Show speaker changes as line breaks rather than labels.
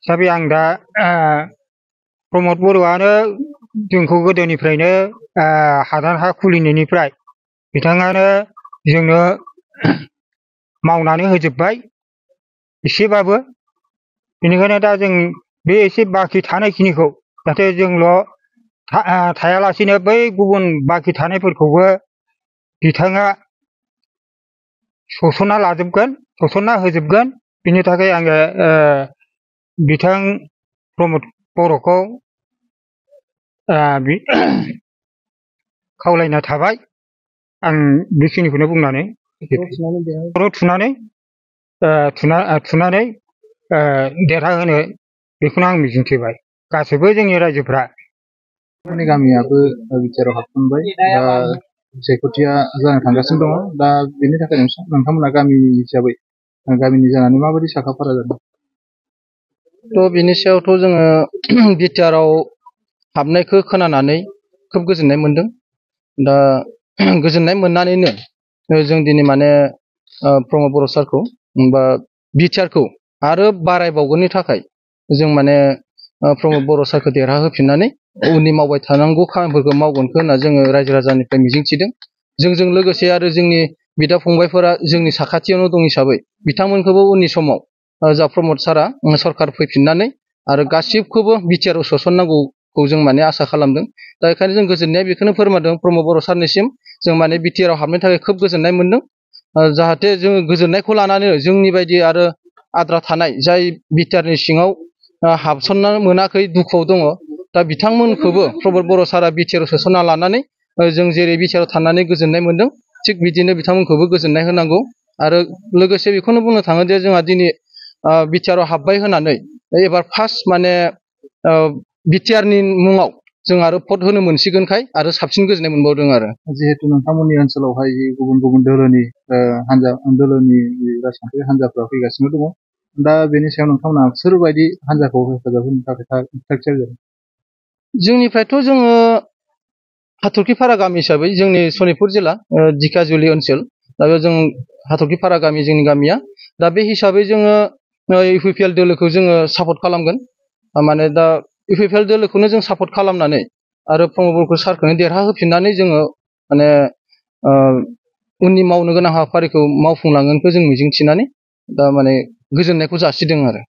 हिसाबै आं दा प्रमद बर'आनो जोंखौ गोदोनिफ्रायनो हादान हा खुलिनायनिफ्राय बिथाङानो जोंनो मावनानै होजोब्बाय एसेबाबो। बेनिखायनो दा जों बे एसे बाखि थानायखिनिखौ जाहाथे जोंल' थायालासिनो बै गुबुन बाखि थानायफोरखौबो बिथाङा सोसनना लाजोबगोन, सोसनना होजोबगोन। बिनि थाखाय आङो बिथां प्रमद बर'खौ खावलायना थाबाय। आं बेखिनिखौनो बुंनानै थुनानै देरहाहोनो बेखौनो आं मिजिंथिबाय गासैबो जोंनि रायजोफ्रा।
माने गामियाबो बिटिआरआव हाबसनबाय, दा सायख'थिया जानो थांगासिनो दङ। दा बेनि थाखाय नोंथांमोना गामि हिसाबै गामिनि जानानै माबायदि साखाफारा जादों?
थ' बिनि सायावथ' जोङो बिटिआरआव हाबनायखौ खोनानानै खोब गोजोननाय मोनदों। दा गोजोननाय मोननानैनो जों दिनै माने प्रमद बर' सारखौ बा बिटिआरखौ आरो बारायबावगोननि थाखाय जों माने प्रमद बर' सारखौ देरहाहोफिननानै उननि मावबाय थानांगौ खामानिफोरखौ मावगोनखौ होनना जोङो रायजो राजानिफ्राय मिजिंथिदों। जोंजों लोगोसे आरो जोंनि बिदा फंबायफोरा जोंनि साखाथियावनो दं हिसाबै बिथांमोनखौबो उननि समाव जा प्रमद सारा सरकार फैफिननानै आरो गासिबखौबो बिटिआरआव सोसननांगौखौ जों माने आसा खालामदों। दा बेखायनो जों गोजोननाया बेखौनो फोरमायदों प्रमद बर' सारनिसिम जों माने बिटिआरआव हाबनो थाखाय खोब गोजोननाय मोनदों। जाहाथे जोङो गोजोननायखौ लानानै जोंनि बायदि आरो आद्रा थानाय जाय बिटिआरनि सिङाव हाबसननो मोनाखै, दुखुआव दङ, दा बिथांमोनखौबो प्रमद बर' सारा बिटिआरआव सोसनना लानानै जों जेरै बिटिआरआव थानानै गोजोननाय मोनदों थिग बिदिनो बिथांमोनखौबो गोजोननाय होनांगौ। आरो लोगोसे बेखौनो बुंनो थाङो जे जोंहा दिनै बिटिआरआव हाबबाय होनानै एबार फार्स्ट माने बिटिआरनि मुङाव जों आरो भट होनो मोनसिगोनखाय आरो साबसिन गोजोननाय मोनबावदों। आरो
जिहेतु नोंथांमोननि ओनसोलावहाय गुबुन गुबुन दोलोनि राजखान्थि हान्जाफ्रा फैगासिनो दङ, दा बेनि सायाव नोंथांमोना सोरबायदि हान्जाखौ हेफाजाब होनो थाखाय थाग थियारि जादों?
जोंनिफ्रायथ' जोङो हाथरखिपारा गामि हिसाबै जोंनि सनितपुर जिल्ला दिखाजुलि ओनसोल, दा बेयाव जों हाथरखिपारा गामि जोंनि गामिया। दा बे हिसाबै जोङो इउपिपिएल दोलोखौ जोङो सापर्ट खालामगोन। माने दा इउपिपिएल दोलोखौनो जों सापर्ट खालामनानै आरो प्रमद बर' सारखौनो देरहाहोफिननानै जोङो माने उननि मावनो गोनां हाबाफारिखौ मावफुंलांगोनखौ जों मिजिंथिनानै दा माने गोजोननायखौ जासिदों आरो।